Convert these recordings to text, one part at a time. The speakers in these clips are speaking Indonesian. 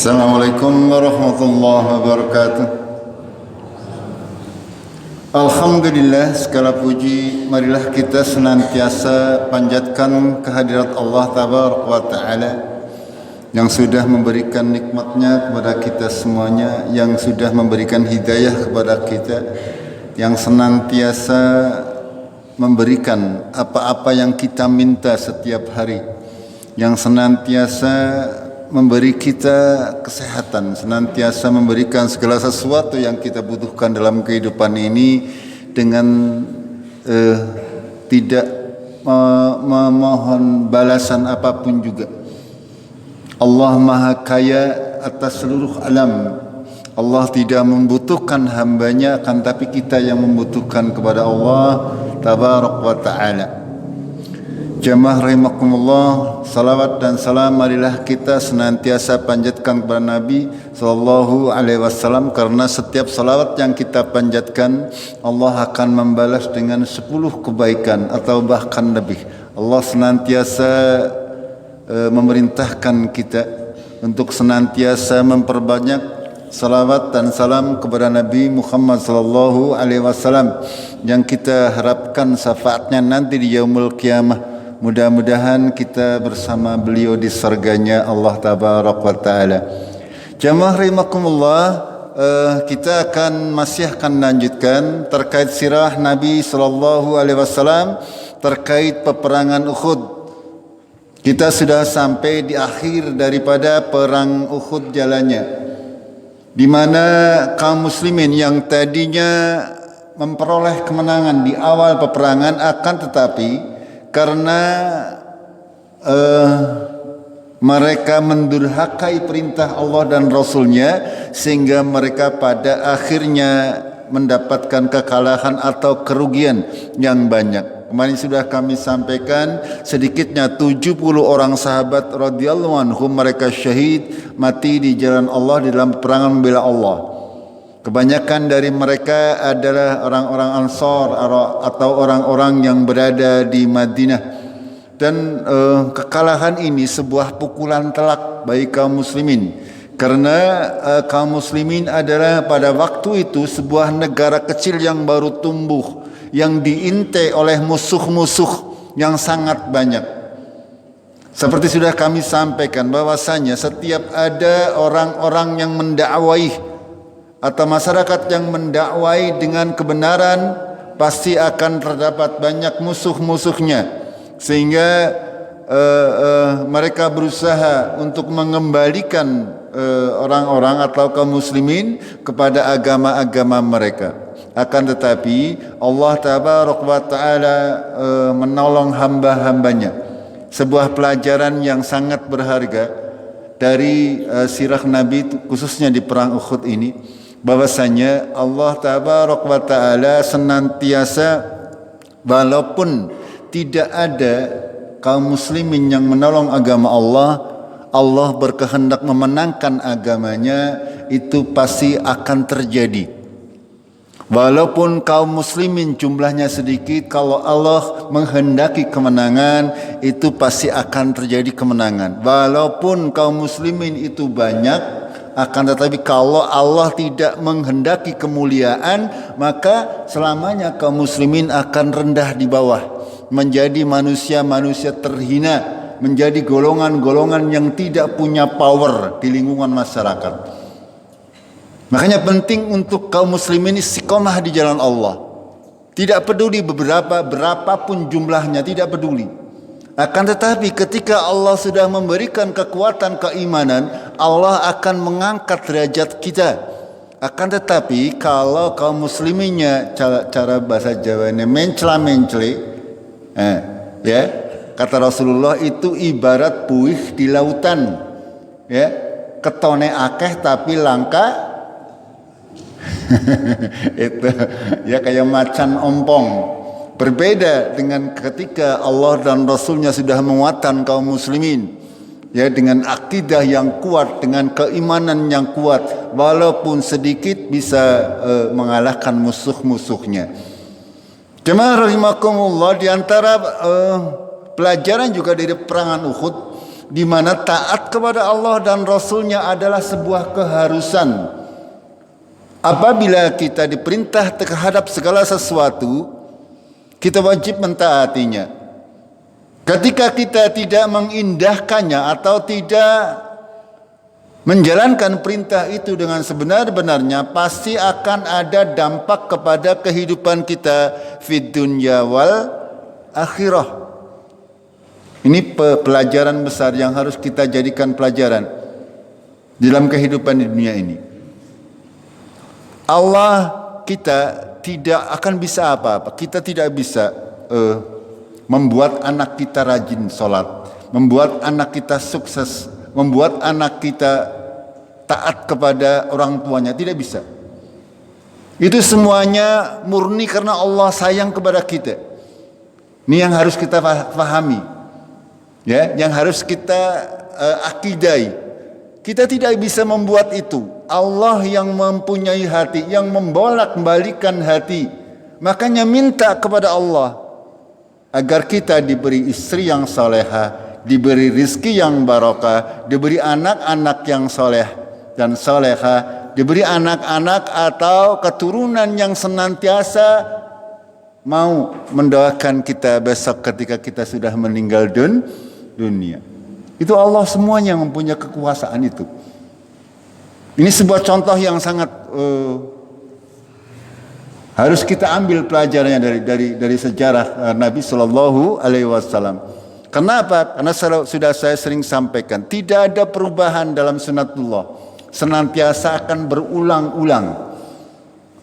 Assalamualaikum warahmatullahi wabarakatuh. Alhamdulillah, segala puji marilah kita senantiasa panjatkan kehadirat Allah Tabaraka wa Ta'ala yang sudah memberikan nikmatnya kepada kita semuanya, yang sudah memberikan hidayah kepada kita, yang senantiasa memberikan apa-apa yang kita minta setiap hari, yang senantiasa memberi kita kesehatan, senantiasa memberikan segala sesuatu yang kita butuhkan dalam kehidupan ini dengan tidak memohon balasan apapun juga. Allah Maha Kaya atas seluruh alam. Allah tidak membutuhkan hambanya, akan tapi kita yang membutuhkan kepada Allah Tabaraka wa Ta'ala. Jamaah rahimakumullah, salawat dan salam marilah kita senantiasa panjatkan kepada Nabi sallallahu alaihi wasallam, karena setiap salawat yang kita panjatkan Allah akan membalas dengan 10 kebaikan atau bahkan lebih. Allah senantiasa memerintahkan kita untuk senantiasa memperbanyak salawat dan salam kepada Nabi Muhammad sallallahu alaihi wasallam yang kita harapkan syafaatnya nanti di yaumul qiyamah. Mudah-mudahan kita bersama beliau di surganya Allah Tabaraka wa Ta'ala. Jamaah rahimakumullah, kita masih akan lanjutkan terkait sirah Nabi sallallahu alaihi wasallam terkait peperangan Uhud. Kita sudah sampai di akhir daripada perang Uhud jalannya, di mana kaum muslimin yang tadinya memperoleh kemenangan di awal peperangan, akan tetapi karena mereka mendurhakai perintah Allah dan Rasulnya, sehingga mereka pada akhirnya mendapatkan kekalahan atau kerugian yang banyak. Kemarin sudah kami sampaikan, sedikitnya 70 orang sahabat radhiyallahu anhum mereka syahid mati di jalan Allah di dalam peperangan membela Allah. Kebanyakan dari mereka adalah orang-orang Ansar atau orang-orang yang berada di Madinah. Dan kekalahan ini sebuah pukulan telak bagi kaum muslimin, karena kaum muslimin adalah pada waktu itu sebuah negara kecil yang baru tumbuh, yang diintai oleh musuh-musuh yang sangat banyak. Seperti sudah kami sampaikan bahwasanya setiap ada orang-orang yang mendakwai atau masyarakat yang mendakwai dengan kebenaran, pasti akan terdapat banyak musuh-musuhnya, sehingga mereka berusaha untuk mengembalikan orang-orang atau kaum muslimin kepada agama-agama mereka. Akan tetapi Allah Tabaraka wa Ta'ala menolong hamba-hambanya. Sebuah pelajaran yang sangat berharga dari sirah Nabi, khususnya di perang Uhud ini, bahwasanya Allah Tabaraka wa Ta'ala senantiasa, walaupun tidak ada kaum muslimin yang menolong agama Allah, Allah berkehendak memenangkan agamanya, itu pasti akan terjadi. Walaupun kaum muslimin jumlahnya sedikit, kalau Allah menghendaki kemenangan, itu pasti akan terjadi kemenangan. Walaupun kaum muslimin itu banyak, akan tetapi kalau Allah tidak menghendaki kemuliaan, maka selamanya kaum muslimin akan rendah di bawah, menjadi manusia-manusia terhina, menjadi golongan-golongan yang tidak punya power di lingkungan masyarakat. Makanya penting untuk kaum muslimin istiqomah di jalan Allah. Tidak peduli berapapun jumlahnya, tidak peduli. Akan tetapi ketika Allah sudah memberikan kekuatan keimanan, Allah akan mengangkat derajat kita. Akan tetapi kalau kaum musliminnya, cara bahasa Jawanya mencela-mencele, ya, kata Rasulullah itu ibarat buih di lautan, ya, ketone akeh tapi langka. Itu ya kayak macan ompong. Berbeda dengan ketika Allah dan Rasulnya sudah menguatkan kaum muslimin, ya, dengan akidah yang kuat, dengan keimanan yang kuat, walaupun sedikit bisa mengalahkan musuh-musuhnya. Jemaah rahimakumullah, di antara pelajaran juga dari peperangan Uhud, di mana taat kepada Allah dan Rasul-Nya adalah sebuah keharusan. Apabila kita diperintah terhadap segala sesuatu, kita wajib mentaatinya. Ketika kita tidak mengindahkannya atau tidak menjalankan perintah itu dengan sebenar-benarnya, pasti akan ada dampak kepada kehidupan kita fid dunya wal akhirah. Ini pelajaran besar yang harus kita jadikan pelajaran dalam kehidupan di dunia ini. Allah kita tidak akan bisa apa-apa. Kita tidak bisa membuat anak kita rajin sholat, membuat anak kita sukses, membuat anak kita taat kepada orang tuanya. Tidak bisa. Itu semuanya murni karena Allah sayang kepada kita. Ini yang harus kita pahami, ya, yang harus kita akidai. Kita tidak bisa membuat itu. Allah yang mempunyai hati, yang membolak-balikan hati. Makanya minta kepada Allah agar kita diberi istri yang salehah, diberi rizki yang barokah, diberi anak-anak yang soleh dan salehah, diberi anak-anak atau keturunan yang senantiasa mau mendoakan kita besok ketika kita sudah meninggal dunia. Itu Allah semuanya yang mempunyai kekuasaan itu. Ini sebuah contoh yang sangat harus kita ambil pelajarannya dari sejarah Nabi Shallallahu Alaihi Wasallam. Kenapa? Karena sudah saya sering sampaikan, tidak ada perubahan dalam sunatullah. Senantiasa akan berulang-ulang.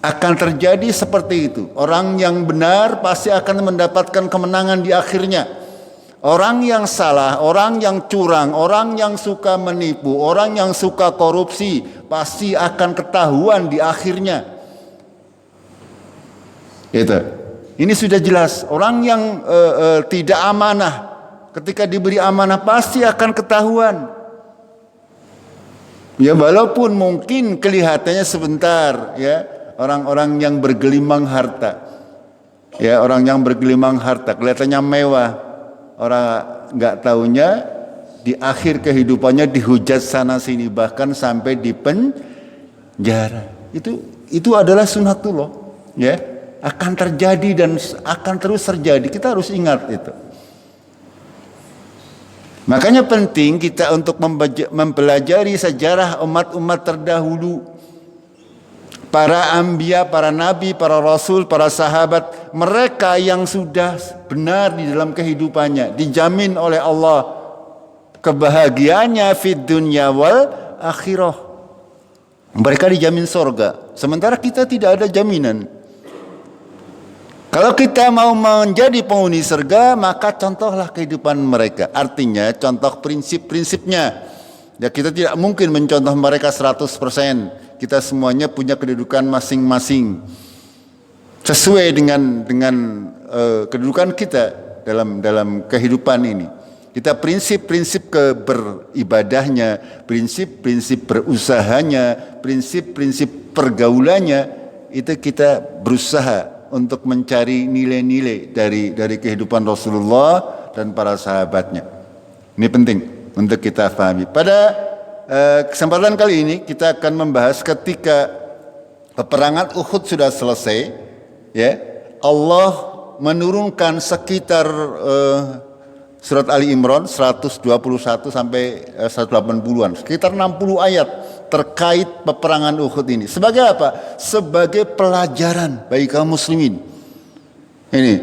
Akan terjadi seperti itu. Orang yang benar pasti akan mendapatkan kemenangan di akhirnya. Orang yang salah, orang yang curang, orang yang suka menipu, orang yang suka korupsi pasti akan ketahuan di akhirnya. Itu. Ini sudah jelas. Orang yang tidak amanah, ketika diberi amanah pasti akan ketahuan. Ya, walaupun mungkin kelihatannya sebentar, ya, orang-orang yang bergelimang harta, ya, orang yang bergelimang harta kelihatannya mewah. Orang nggak taunya di akhir kehidupannya dihujat sana sini, bahkan sampai di penjara. Itu adalah sunatullah, ya, akan terjadi dan akan terus terjadi. Kita harus ingat itu. Makanya penting kita untuk mempelajari sejarah umat-umat terdahulu. Para anbiya, para nabi, para rasul, para sahabat, mereka yang sudah benar di dalam kehidupannya, dijamin oleh Allah kebahagiaannya fid dunya wal akhirah. Mereka dijamin surga, sementara kita tidak ada jaminan. Kalau kita mau menjadi penghuni surga, maka contohlah kehidupan mereka. Artinya contoh prinsip-prinsipnya. Ya, kita tidak mungkin mencontoh mereka 100%. Kita semuanya punya kedudukan masing-masing sesuai dengan kedudukan kita dalam kehidupan ini. Kita prinsip-prinsip beribadahnya, prinsip-prinsip berusahanya, prinsip-prinsip pergaulannya, itu kita berusaha untuk mencari nilai-nilai dari kehidupan Rasulullah dan para sahabatnya. Ini penting untuk kita pahami. Pada kesempatan kali ini kita akan membahas ketika peperangan Uhud sudah selesai, ya, Allah menurunkan sekitar surat Ali Imran 121 sampai 180-an, sekitar 60 ayat terkait peperangan Uhud ini. Sebagai apa? Sebagai pelajaran bagi kaum muslimin. Ini,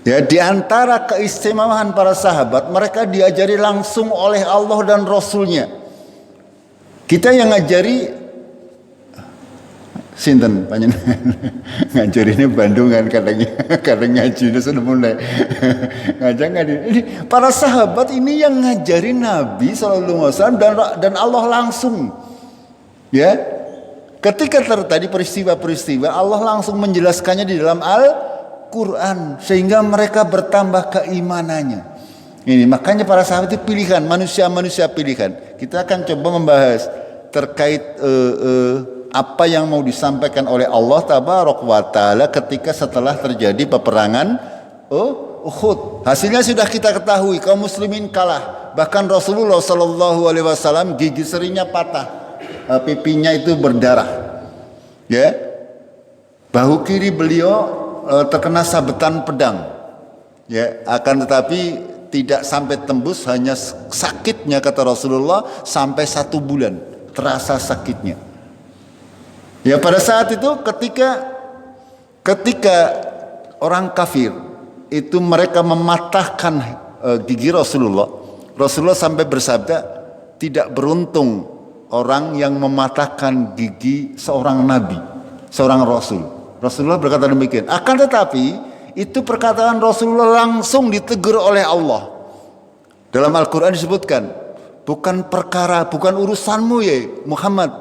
ya, di antara keistimewaan para sahabat, mereka diajari langsung oleh Allah dan Rasul-Nya. Kita yang ngajari sinten panjenengan ngajarinnya Bandungan kadang ngaji sudah mulai ngajak. Ini para sahabat ini yang ngajarin Nabi SAW dan Allah langsung, ya. Ketika terjadi peristiwa-peristiwa, Allah langsung menjelaskannya di dalam Al-Quran sehingga mereka bertambah keimanannya. Ini makanya para sahabat itu pilihan, manusia pilihan. Kita akan coba membahas terkait apa yang mau disampaikan oleh Allah Tabaraka wa Ta'ala ketika setelah terjadi peperangan Uhud. Hasilnya sudah kita ketahui, kaum muslimin kalah. Bahkan Rasulullah Shallallahu Alaihi Wasallam gigi serinya patah, pipinya itu berdarah. Ya, bahu kiri beliau terkena sabetan pedang. Ya, akan tetapi tidak sampai tembus, hanya sakitnya kata Rasulullah sampai 1 bulan terasa sakitnya. Ya, pada saat itu ketika orang kafir itu mereka mematahkan gigi Rasulullah sampai bersabda, tidak beruntung orang yang mematahkan gigi seorang nabi, seorang rasul. Rasulullah berkata demikian. Akan tetapi itu perkataan Rasulullah langsung ditegur oleh Allah. Dalam Al-Quran disebutkan, bukan urusanmu ya Muhammad,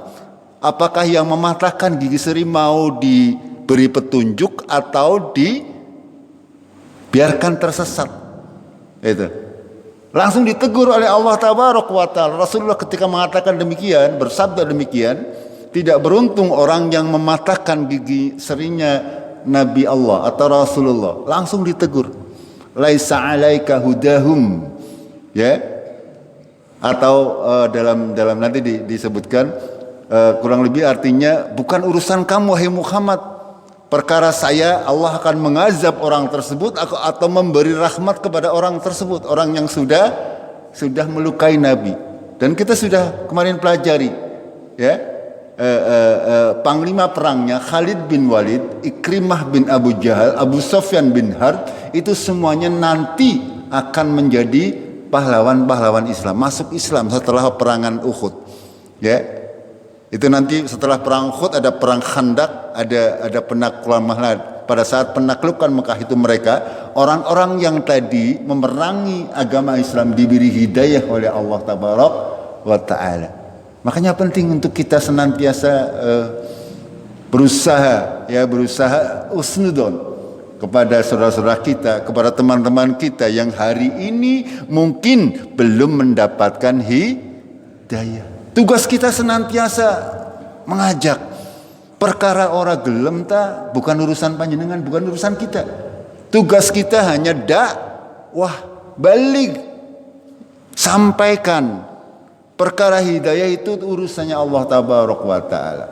apakah yang mematahkan gigi seri mau diberi petunjuk atau dibiarkan tersesat. Itu langsung ditegur oleh Allah Tabaraka wa Ta'ala. Rasulullah ketika mengatakan demikian, bersabda demikian, tidak beruntung orang yang mematahkan gigi serinya Nabi Allah atau Rasulullah. Langsung ditegur. Laisa 'alaika hudahum. Ya. Atau dalam nanti disebutkan kurang lebih artinya, bukan urusan kamu wahai Muhammad. Perkara saya, Allah akan mengazab orang tersebut atau memberi rahmat kepada orang tersebut, orang yang sudah melukai Nabi. Dan kita sudah kemarin pelajari, ya, panglima perangnya Khalid bin Walid, Ikrimah bin Abu Jahal, Abu Sufyan bin Harb, itu semuanya nanti akan menjadi pahlawan-pahlawan Islam, masuk Islam setelah perangan Uhud. Ya. Itu nanti setelah perang Uhud ada perang Khandak, ada penaklukan Mekah. Pada saat penaklukan Mekah itu mereka orang-orang yang tadi memerangi agama Islam diberi hidayah oleh Allah Tabaraka wa Ta'ala. Makanya penting untuk kita senantiasa berusaha usnudon kepada saudara-saudara kita, kepada teman-teman kita yang hari ini mungkin belum mendapatkan hidayah. Tugas kita senantiasa mengajak. Perkara orang gelem ta bukan urusan panjenengan, bukan urusan kita. Tugas kita hanya dakwah, balik, sampaikan. Perkara hidayah itu urusannya Allah Tabaraka wa Ta'ala.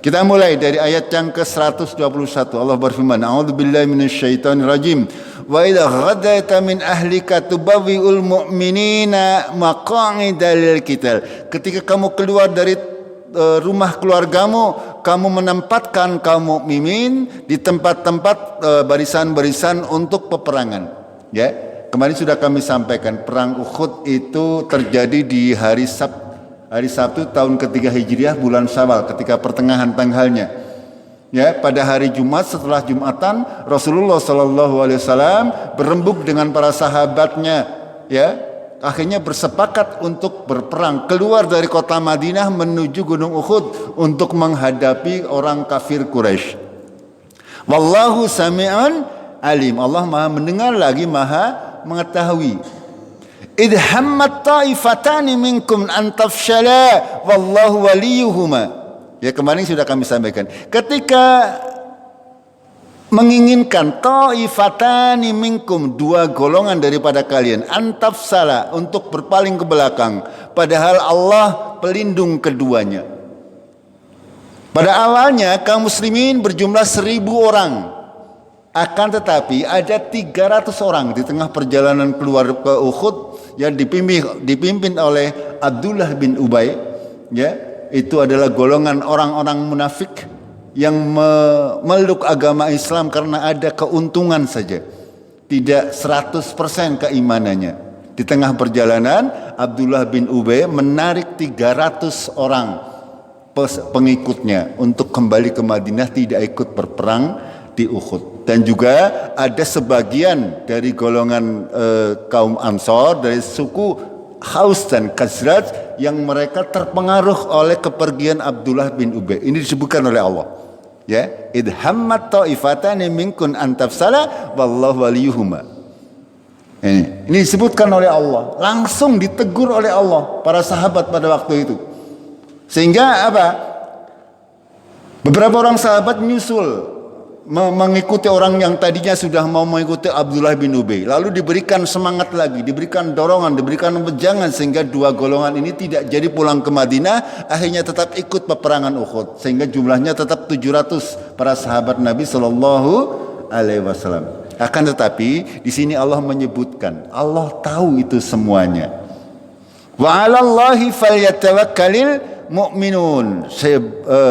Kita mulai dari ayat yang ke-121. Allah berfirman, A'udzubillahi minasyaitonir rajim. Wa idza ghadaita min ahlika tubawwi'ul mu'minina maq'ida lil qital. Ketika kamu keluar dari rumah keluargamu, kamu menempatkan kaum mukminin di tempat-tempat barisan-barisan untuk peperangan. Ya, kemarin sudah kami sampaikan, perang Uhud itu terjadi di hari Sabtu tahun ketiga Hijriah, bulan Syawal, ketika pertengahan tanggalnya. Ya, pada hari Jumat setelah Jumatan, Rasulullah Sallallahu Alaihi Wasallam berembuk dengan para sahabatnya, ya, akhirnya bersepakat untuk berperang, keluar dari kota Madinah menuju Gunung Uhud untuk menghadapi orang kafir Quraisy. Wallahu sami'un alim. Allah Maha mendengar lagi Maha mengetahui. Idh hammat ta'ifatani minkum an tafshala wallahu waliyuhuma. Ya, kemarin sudah kami sampaikan. Ketika menginginkan ta'ifatani minkum, 2 golongan daripada kalian, antafsala, untuk berpaling ke belakang, padahal Allah pelindung keduanya. Pada awalnya kaum muslimin berjumlah 1000 orang. Akan tetapi ada 300 orang di tengah perjalanan keluar ke Uhud yang dipimpin oleh Abdullah bin Ubay, ya. Itu adalah golongan orang-orang munafik yang memeluk agama Islam karena ada keuntungan saja, tidak 100% keimanannya. Di tengah perjalanan, Abdullah bin Ubay menarik 300 orang pengikutnya untuk kembali ke Madinah, tidak ikut berperang di Uhud. Dan juga ada sebagian dari golongan kaum Ansor dari suku Haus dan Khazraj yang mereka terpengaruh oleh kepergian Abdullah bin Ubay. Ini disebutkan oleh Allah. Ya, idh hammat ta'ifatani minkum an tafsala wallahu waliyuhuma. Ini disebutkan oleh Allah, langsung ditegur oleh Allah para sahabat pada waktu itu. Sehingga apa? Beberapa orang sahabat menyusul mengikuti orang yang tadinya sudah mau mengikuti Abdullah bin Ubay, lalu diberikan semangat lagi, diberikan dorongan, diberikan wejangan sehingga dua golongan ini tidak jadi pulang ke Madinah, akhirnya tetap ikut peperangan Uhud sehingga jumlahnya tetap 700 para sahabat Nabi Shallallahu Alaihi Wasallam. Akan tetapi di sini Allah menyebutkan, Allah tahu itu semuanya. Wa 'alallahi falyatawakkalil mu'minun.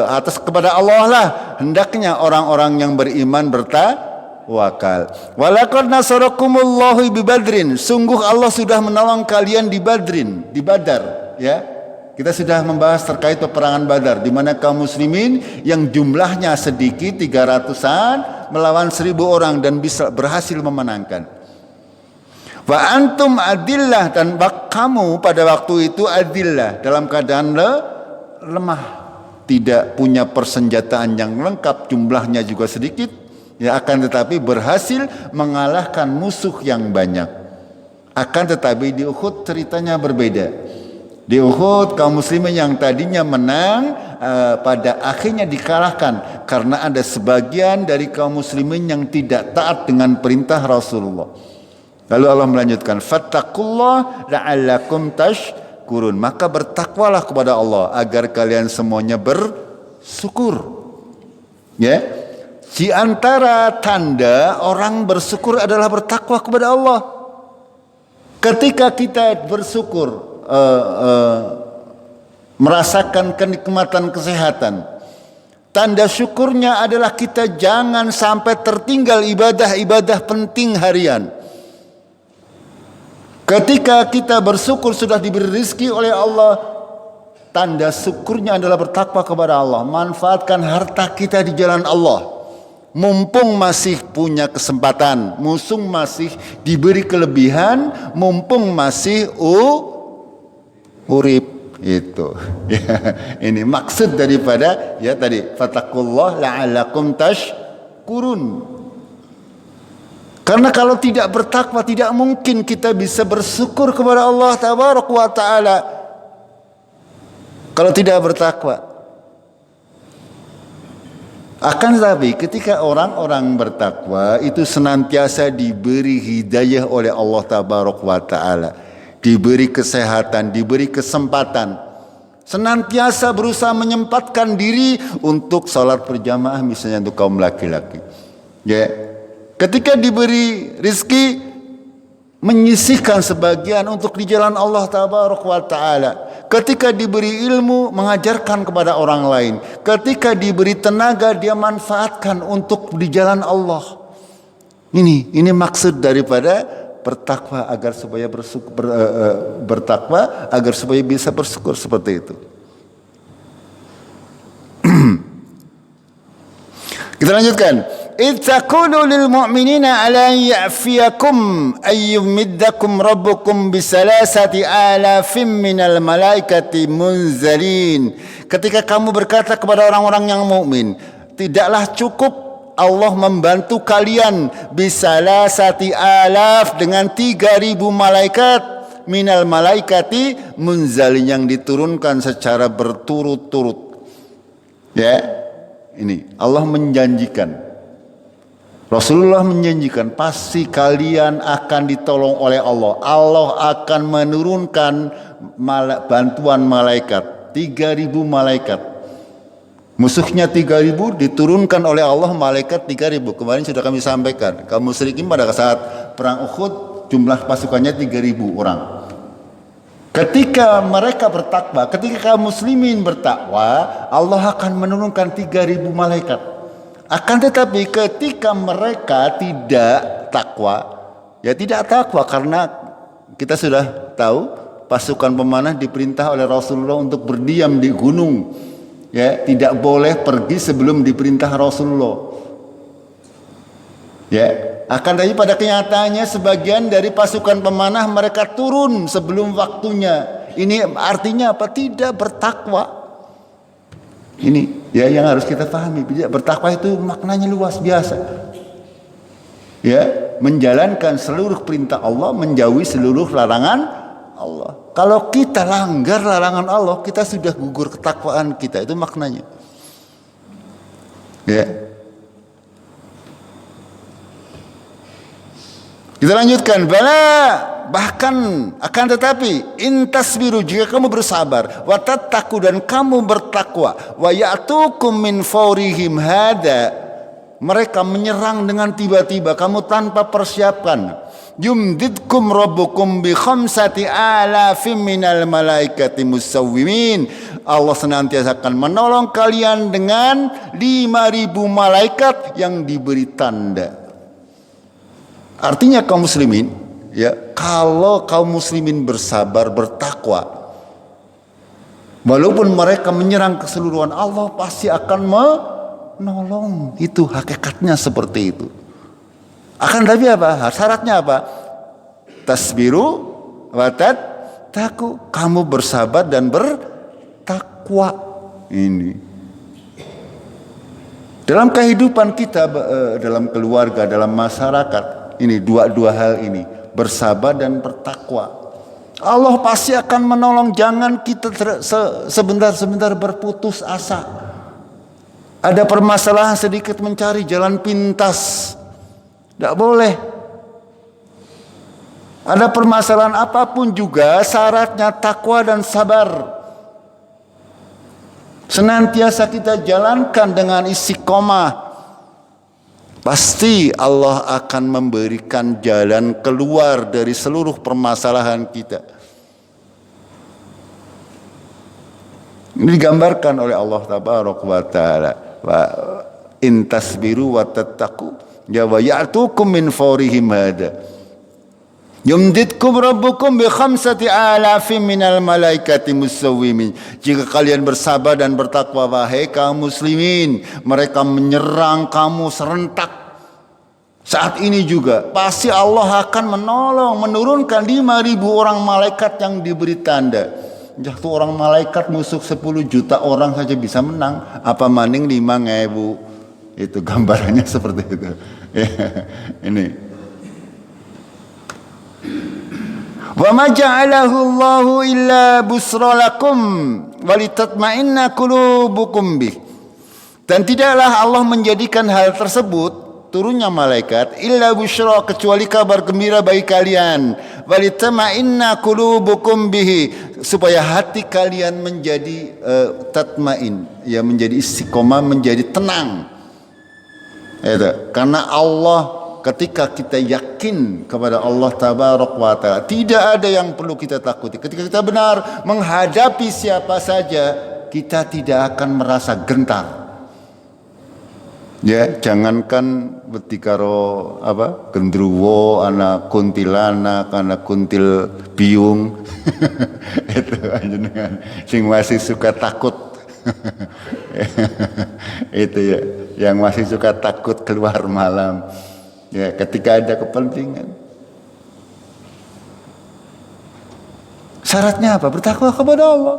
Atas kepada Allah lah hendaknya orang-orang yang beriman bertawakal. Walaqad nasarakumullahu bi Badrin. Sungguh Allah sudah menolong kalian di Badrin, di Badar, ya. Kita sudah membahas terkait peperangan Badar di mana kaum muslimin yang jumlahnya sedikit 300-an melawan 1000 orang dan bisa berhasil memenangkan. Wa antum adillah, dan kamu pada waktu itu adillah dalam keadaan lemah, tidak punya persenjataan yang lengkap, jumlahnya juga sedikit, ya, akan tetapi berhasil mengalahkan musuh yang banyak. Akan tetapi di Uhud ceritanya berbeda. Di Uhud kaum muslimin yang tadinya menang pada akhirnya dikalahkan karena ada sebagian dari kaum muslimin yang tidak taat dengan perintah Rasulullah. Lalu Allah melanjutkan, fattaqullah la'allakum tashkurun. Maka bertakwalah kepada Allah agar kalian semuanya bersyukur. Ya. Di antara tanda orang bersyukur adalah bertakwa kepada Allah. Ketika kita bersyukur, merasakan kenikmatan kesehatan, tanda syukurnya adalah kita jangan sampai tertinggal ibadah-ibadah penting harian. Ketika kita bersyukur sudah diberi rezeki oleh Allah, tanda syukurnya adalah bertakwa kepada Allah. Manfaatkan harta kita di jalan Allah. Mumpung masih punya kesempatan, mumpung masih diberi kelebihan, mumpung masih urip, itu. Ini maksud daripada ya tadi, fattaqullah la'allakum tashkurun. Karena kalau tidak bertakwa tidak mungkin kita bisa bersyukur kepada Allah tabaraka wa taala. Kalau tidak bertakwa. Akan tetapi ketika orang-orang bertakwa itu senantiasa diberi hidayah oleh Allah tabaraka wa taala, diberi kesehatan, diberi kesempatan, senantiasa berusaha menyempatkan diri untuk salat berjamaah misalnya untuk kaum laki-laki. Ya. Ketika diberi rezeki, menyisihkan sebagian untuk di jalan Allah tabaraka wa taala. Ketika diberi ilmu, mengajarkan kepada orang lain. Ketika diberi tenaga, dia manfaatkan untuk di jalan Allah. Ini maksud daripada bertakwa agar supaya bertakwa agar supaya bisa bersyukur seperti itu. Kita lanjutkan. إذ تقولوا للمؤمنين ألا يعفيكم أن يمدكم ربكم بثلاثة آلاف من الملائكة منزلين. Ketika kamu berkata kepada orang-orang yang mukmin, tidaklah cukup Allah membantu kalian bisalasati alaf dengan 3.000 malaikat minal malaikati munzalin yang diturunkan secara berturut-turut. Ya, ini Allah menjanjikan. Rasulullah menjanjikan pasti kalian akan ditolong oleh Allah. Allah akan menurunkan bantuan malaikat, 3.000 malaikat. Musuhnya 3.000 diturunkan oleh Allah malaikat 3.000. Kemarin sudah kami sampaikan. Kaum musyrikin pada saat perang Uhud jumlah pasukannya 3.000 orang. Ketika mereka bertakwa, ketika kaum muslimin bertakwa, Allah akan menurunkan 3.000 malaikat. Akan tetapi ketika mereka tidak takwa, ya tidak takwa karena kita sudah tahu pasukan pemanah diperintah oleh Rasulullah untuk berdiam di gunung, ya tidak boleh pergi sebelum diperintah Rasulullah. Ya, akan tetapi pada kenyataannya sebagian dari pasukan pemanah mereka turun sebelum waktunya. Ini artinya apa? Tidak bertakwa. Ini ya yang harus kita pahami. Bertakwa itu maknanya luas biasa. Ya, menjalankan seluruh perintah Allah, menjauhi seluruh larangan Allah. Kalau kita langgar larangan Allah, kita sudah gugur ketakwaan kita. Itu maknanya. Ya. Kita lanjutkan, bala, bahkan akan tetapi intasbiru, jika kamu bersabar, wa tattaqu, dan kamu bertakwa, wa ya'tukum min fawrihim hada, mereka menyerang dengan tiba-tiba, kamu tanpa persiapan, yumdidkum rabbukum bi khamsati alafim minal malaikati musawwimin, Allah senantiasa akan menolong kalian dengan 5.000 malaikat yang diberi tanda. Artinya kaum muslimin, ya, kalau kaum muslimin bersabar, bertakwa, walaupun mereka menyerang keseluruhan, Allah pasti akan menolong. Itu hakikatnya seperti itu. Akan tapi apa? Syaratnya apa? Tasbiru wa tattaqu, kamu bersabar dan bertakwa. Ini dalam kehidupan kita, dalam keluarga, dalam masyarakat. Ini dua hal ini, bersabar dan bertakwa. Allah pasti akan menolong. Jangan kita sebentar-sebentar berputus asa. Ada permasalahan sedikit mencari jalan pintas. Tidak boleh. Ada permasalahan apapun juga syaratnya takwa dan sabar. Senantiasa kita jalankan dengan istiqomah. Pasti Allah akan memberikan jalan keluar dari seluruh permasalahan kita. Ini digambarkan oleh Allah Tabaraka wa Ta'ala. Wa intasbiru wa tattaqu ya wa ya'tukum min fawrihim hada. Yumdidkum rabbukum bi khamsati alafim minal malaikati musawwimin. Jika kalian bersabar dan bertakwa, wahai kaum muslimin, mereka menyerang kamu serentak. Saat ini juga pasti Allah akan menolong, menurunkan 5.000 orang malaikat yang diberi tanda. Satu orang malaikat musuh 10 juta orang saja bisa menang, apa maning 5.000. Itu gambarannya seperti itu. Ini. Wa ma ja'alahu Allahu illa busra lakum walitatma'inna qulubukum bih. Dan tidaklah Allah menjadikan hal tersebut, turunnya malaikat, illa busra, kecuali kabar gembira bagi kalian, walitatma'inna qulubukum bihi, supaya hati kalian menjadi tatmain, ya, menjadi istiqomah, menjadi tenang. Itu karena Allah. Ketika kita yakin kepada Allah Tabaraka wa Ta'ala, tidak ada yang perlu kita takuti. Ketika kita benar menghadapi siapa saja, kita tidak akan merasa gentar. Ya, jangankan betikaro apa? Gendruwo, anak kuntilanak, anak kuntil biung. Itu aja sing masih suka takut. Itu ya, yang masih suka takut keluar malam. Ya, ketika ada kepentingan. Syaratnya apa? Bertakwa kepada Allah.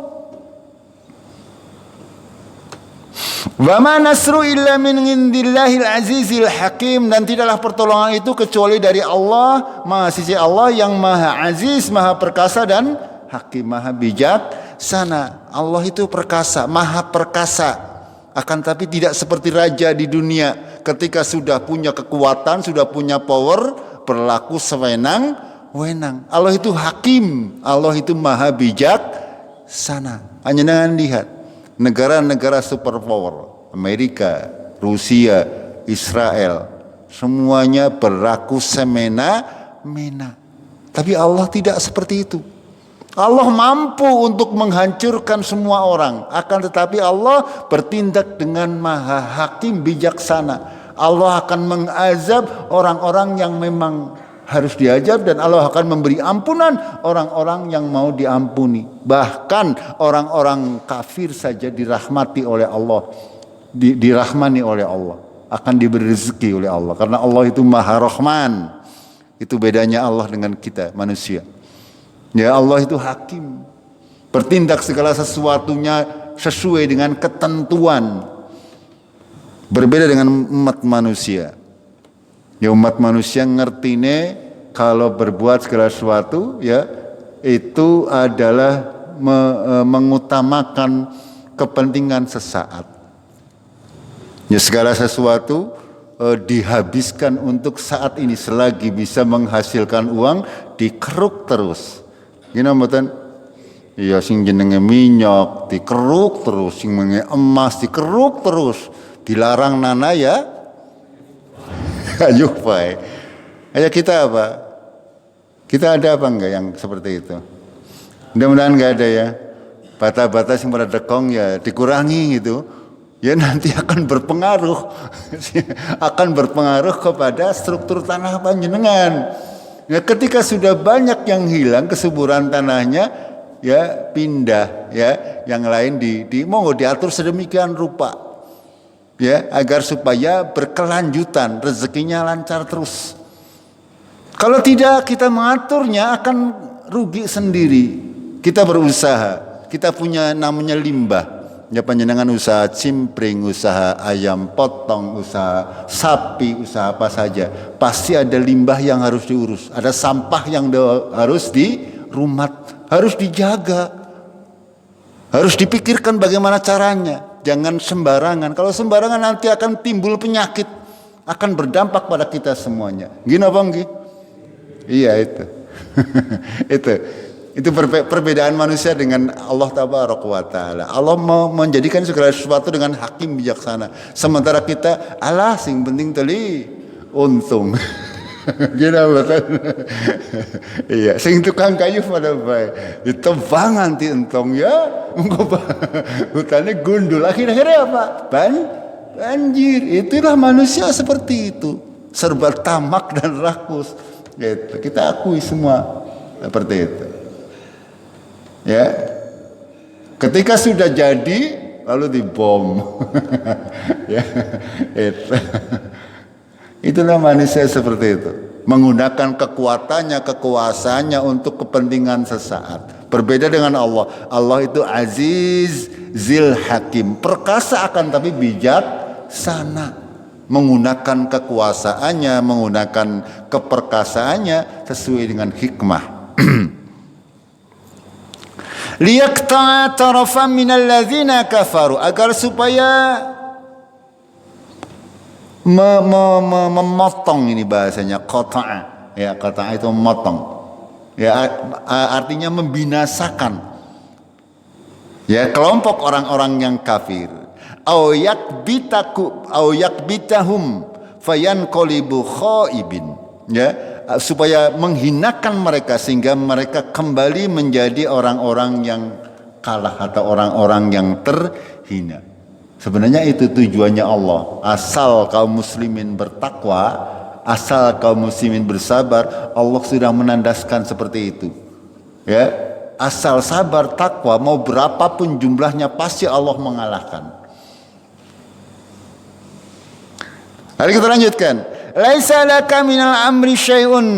Wa ma nasru illa min indillahil azizil hakim, dan tidaklah pertolongan itu kecuali dari Allah, Maha Sisi Allah yang Maha Aziz, Maha Perkasa dan Hakim, Maha Bijaksana. Allah itu perkasa, Maha Perkasa. Akan tapi tidak seperti raja di dunia, ketika sudah punya kekuatan, sudah punya power, berlaku sewenang-wenang. Allah itu hakim, Allah itu maha bijaksana. Hanya dengan lihat negara-negara superpower, Amerika, Rusia, Israel, semuanya berlaku semena-mena. Tapi Allah tidak seperti itu. Allah mampu untuk menghancurkan semua orang, akan tetapi Allah bertindak dengan maha hakim bijaksana. Allah akan mengazab orang-orang yang memang harus diazab, dan Allah akan memberi ampunan orang-orang yang mau diampuni. Bahkan orang-orang kafir saja dirahmati oleh Allah, dirahmani oleh Allah, akan diberi rezeki oleh Allah, karena Allah itu Maha Rahman. Itu bedanya Allah dengan kita manusia. Ya, Allah itu hakim, bertindak segala sesuatunya sesuai dengan ketentuan. Berbeda dengan umat manusia. Ya, umat manusia ngertine kalau berbuat segala sesuatu, ya, itu adalah mengutamakan kepentingan sesaat. Ya, segala sesuatu dihabiskan untuk saat ini selagi bisa menghasilkan uang, dikeruk terus. Gini mboten? Iya, sing jenenge minyak dikeruk terus, sing menge emas dikeruk terus. Dilarang nana ya. Ayo baik. Ayo kita apa? Kita ada apa enggak yang seperti itu? Mudah-mudahan enggak ada ya. Bata-bata yang pada dekong ya dikurangi gitu. Ya nanti akan berpengaruh. Akan berpengaruh kepada struktur tanah panjenengan. Ya ketika sudah banyak yang hilang kesuburan tanahnya, ya pindah ya. Yang lain monggo diatur sedemikian rupa. Ya, agar supaya berkelanjutan, rezekinya lancar terus. Kalau tidak kita mengaturnya akan rugi sendiri. Kita berusaha, kita punya namanya limbah. Ya panjenengan usaha cimpring, usaha ayam potong, usaha sapi, usaha apa saja. Pasti ada limbah yang harus diurus, ada sampah yang harus dirumat, harus dijaga. Harus dipikirkan bagaimana caranya. Jangan sembarangan. Kalau sembarangan nanti akan timbul penyakit, akan berdampak pada kita semuanya. Gini apa enggak? Iya itu. itu perbedaan manusia dengan Allah Tabaraka wa Taala. Allah mau menjadikan segala sesuatu dengan hakim bijaksana. Sementara kita alah sing penting tadi untung. Gini betul. Iya, sing tukang kayu pada baik. Ditebang nanti entong ya. Hutannya gundul. Akhirnya apa? Banjir. Itulah manusia seperti itu. Serba tamak dan rakus. Gitu. Kita akui semua seperti itu. Ya. Ketika sudah jadi lalu dibom. Ya. Itu. Itulah manusia seperti itu. Menggunakan kekuatannya, kekuasaannya untuk kepentingan sesaat. Berbeda dengan Allah. Allah itu aziz, zil hakim. Perkasa akan tapi bijaksana. Menggunakan kekuasaannya, menggunakan keperkasaannya sesuai dengan hikmah. Liyaqta'a tarafan minal ladzina kafaru. Agar supaya memotong, ini bahasanya qata'a. Ya, qata'a itu memotong. Ya, artinya membinasakan. Ya, kelompok orang-orang yang kafir. Au yakbitahum fayanqalibu khaibin. Ya, supaya menghinakan mereka sehingga mereka kembali menjadi orang-orang yang kalah atau orang-orang yang terhina. Sebenarnya itu tujuannya Allah. Asal kaum muslimin bertakwa, asal kaum muslimin bersabar, Allah sudah menandaskan seperti itu. Ya, asal sabar takwa, mau berapapun jumlahnya pasti Allah mengalahkan. Mari kita lanjutkan. Laisa laka minal amri syai'un.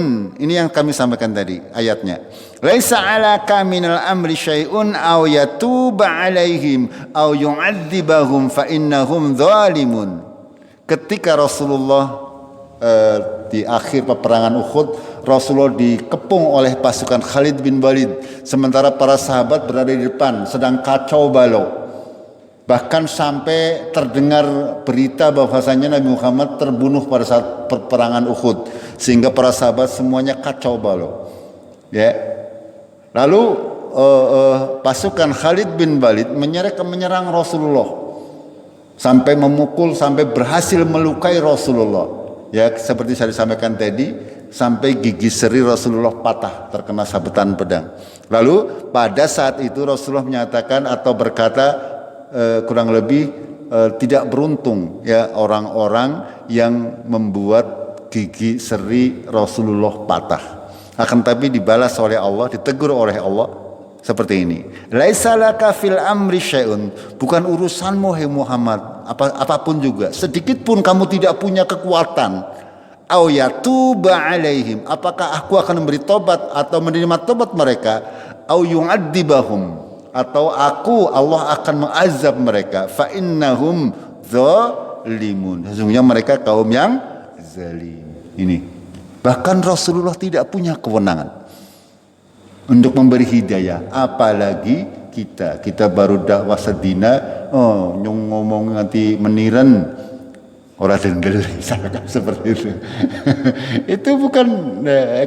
Ini yang kami sampaikan tadi ayatnya. Laisa alaka minal amri syai'un aw yatuba alaihim aw yu'adzibahum fa innahum zalimun. Ketika Rasulullah di akhir peperangan Uhud, Rasulullah dikepung oleh pasukan Khalid bin Walid, sementara para sahabat berada di depan sedang kacau balau. Bahkan sampai terdengar berita bahwasanya Nabi Muhammad terbunuh pada saat peperangan Uhud, sehingga para sahabat semuanya kacau balau. Ya. Lalu pasukan Khalid bin Walid menyerang Rasulullah sampai memukul, sampai berhasil melukai Rasulullah. Ya, seperti saya sampaikan tadi, sampai gigi seri Rasulullah patah terkena sabetan pedang. Lalu pada saat itu Rasulullah menyatakan atau berkata, kurang lebih tidak beruntung ya orang-orang yang membuat gigi seri Rasulullah patah. Akan tapi dibalas oleh Allah, ditegur oleh Allah seperti ini. Laisa laka fil amri syai'un. Bukan urusanmu hai Muhammad, apapun juga. Sedikit pun kamu tidak punya kekuatan. Au yatuba alaihim. Apakah aku akan memberi tobat atau menerima tobat mereka? Au yu'adzibahum. Atau aku Allah akan mengazab mereka. Fa innahum zalimun. Sesungguhnya mereka kaum yang zalim. Ini. Bahkan Rasulullah tidak punya kewenangan untuk memberi hidayah. Apalagi kita baru dakwah sedina, ngomong nanti meniran. Orang dendel seperti itu. Itu bukan,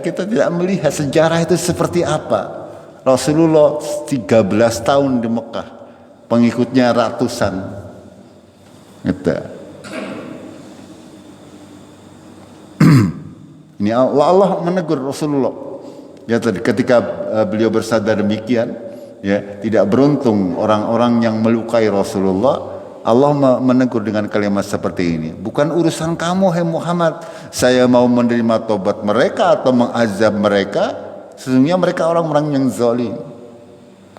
kita tidak melihat sejarah itu seperti apa. Rasulullah 13 tahun di Mekah, pengikutnya ratusan. Gitu. Ini Allah menegur Rasulullah. Ya, tadi ketika beliau bersabda demikian, ya, tidak beruntung orang-orang yang melukai Rasulullah. Allah menegur dengan kalimat seperti ini. Bukan urusan kamu, hai Muhammad. Saya mau menerima tobat mereka atau mengazab mereka. Sesungguhnya mereka orang-orang yang zalim.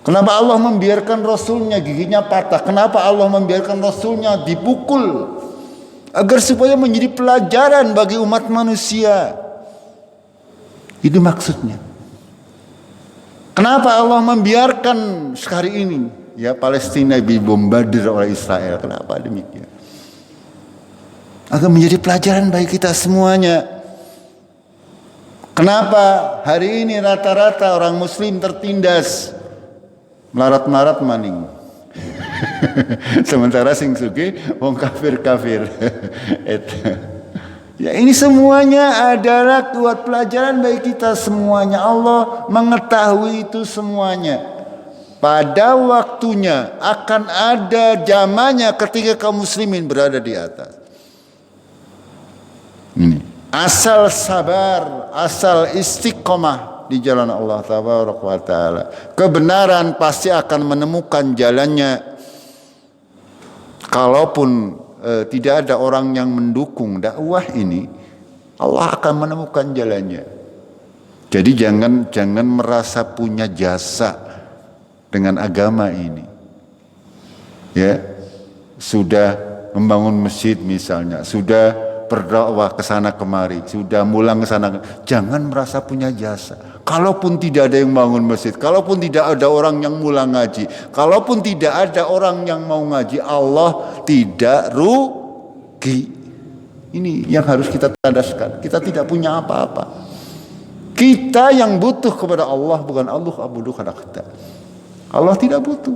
Kenapa Allah membiarkan Rasulnya giginya patah? Kenapa Allah membiarkan Rasulnya dipukul? Agar supaya menjadi pelajaran bagi umat manusia. Itu maksudnya. Kenapa Allah membiarkan sekali ini? Ya, Palestina dibombardir oleh Israel. Kenapa demikian? Agar menjadi pelajaran bagi kita semuanya. Kenapa hari ini rata-rata orang Muslim tertindas, melarat-melarat maning. Sementara sing sugih wong kafir-kafir. Ya, ini semuanya adalah buat pelajaran bagi kita semuanya. Allah mengetahui itu semuanya. Pada waktunya akan ada zamannya ketika kaum muslimin berada di atas. Ini. Asal sabar, asal istiqomah di jalan Allah Tabaraka wa Ta'ala. Kebenaran pasti akan menemukan jalannya. Kalaupun tidak ada orang yang mendukung dakwah ini, Allah akan menemukan jalannya. Jadi jangan merasa punya jasa dengan agama ini. Ya, sudah membangun masjid misalnya, sudah berdakwah ke sana kemari, sudah mulang ke sana. Jangan merasa punya jasa. Kalaupun tidak ada yang bangun masjid, kalaupun tidak ada orang yang mulang ngaji, kalaupun tidak ada orang yang mau ngaji, Allah tidak rugi. Ini yang harus kita tandaskan. Kita tidak punya apa-apa. Kita yang butuh kepada Allah, bukan Allah abudu kana kita. Allah tidak butuh.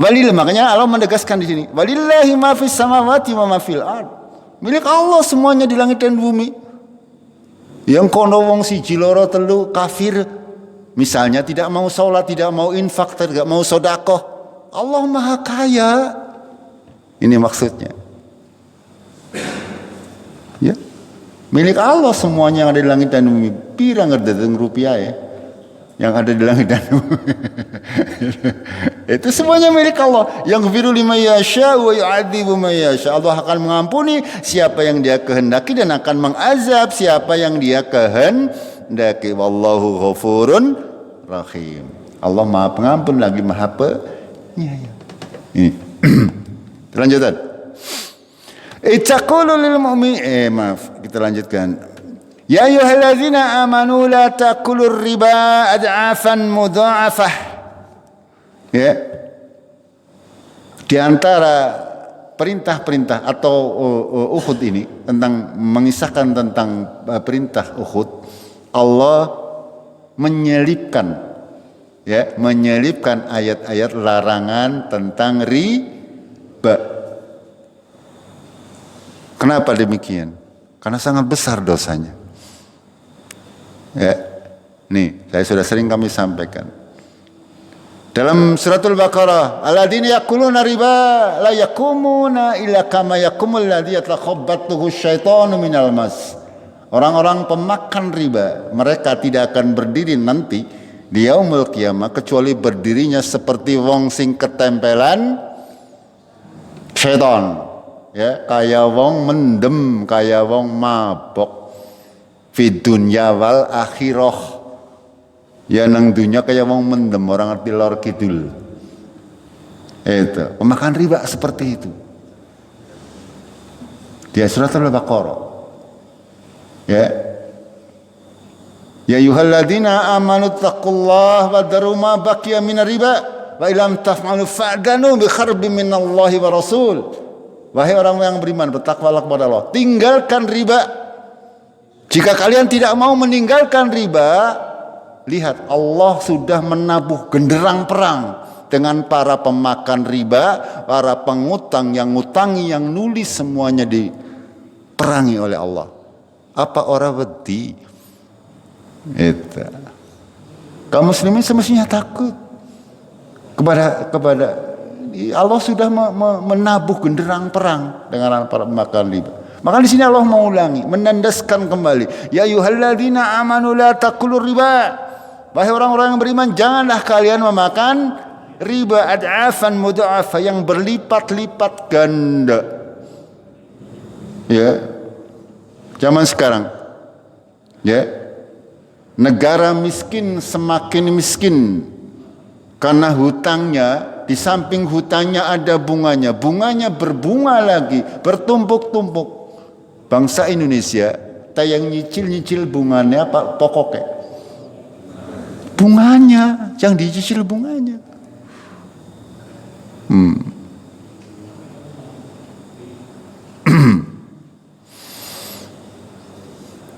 Makanya Allah menegaskan di sini, walillahi ma fis samawati wa ma fil ard. Milik Allah semuanya di langit dan bumi. Yang kono wong siji loro telu kafir, misalnya tidak mau sholat, tidak mau infak, tidak mau sedekah, Allah Maha Kaya. Ini maksudnya. Ya. Milik Allah semuanya yang ada di langit dan bumi. Pirang ngerdeung rupiah ya. Yang ada di langit dan bumi. Itu semuanya milik Allah. Yang firu lima yasha wa yu'adzibu ma yasha. Allah akan mengampuni siapa yang Dia kehendaki dan akan mengazab siapa yang Dia kehendaki. Wallahu ghafurun rahim. Allah Maha Pengampun lagi Maha Penyayang. Ini. Lanjutan. Ittaqulu lil mu'min. Maaf, kita lanjutkan. Ya ayyuhalladzina amanu la ta'kulur riba ad'afan mudha'afah. Ya. Di antara perintah-perintah atau Uhud ini tentang mengisahkan tentang perintah Uhud, Allah menyelipkan ayat-ayat larangan tentang riba. Kenapa demikian? Karena sangat besar dosanya. Ya, nih saya sudah sering kami sampaikan dalam suratul Baqarah, alladzina yakuluna riba la yakumuna illa kama yakumul ladzi yatakhabbathu syaitanu minal mas. Orang-orang pemakan riba, mereka tidak akan berdiri nanti di yaumul qiyamah kecuali berdirinya seperti wong sing ketempelan syaitan. Ya, kayak wong mendem, kayak wong mabok. Fid dunya wal akhirah. Ya nang dunya kayak wong mendem, orang ngerti lor kidul. Itu pemakan riba seperti itu. Di surat Al-Baqarah. Ya. Ya ayyuhalladzina amanu taqullaha wa daru ma baqiya minar riba wa illam taf'alu fa'danu bi kharbin minallahi wa rasul. Wahai orang yang beriman, bertakwalah kepada Allah. Tinggalkan riba. Jika kalian tidak mau meninggalkan riba, lihat Allah sudah menabuh genderang perang dengan para pemakan riba, para pengutang yang ngutangi, yang nulis, semuanya diperangi oleh Allah. Apa orang wedi? Itu. Kaum muslimin semestinya takut kepada Allah. Sudah menabuh genderang perang dengan para pemakan riba. Maka di sini Allah mengulangi, menandaskan kembali, ya ayyuhalladzina amanu la taqulur riba. Wahai orang-orang yang beriman, janganlah kalian memakan riba ad'afan mudha'afa, yang berlipat-lipat ganda. Ya. Zaman sekarang. Ya. Negara miskin semakin miskin karena hutangnya, di samping hutangnya ada bunganya. Bunganya berbunga lagi, bertumpuk-tumpuk. Bangsa Indonesia tayang nyicil-nyicil bunganya apa pokoknya. Bunganya, yang dicicil bunganya.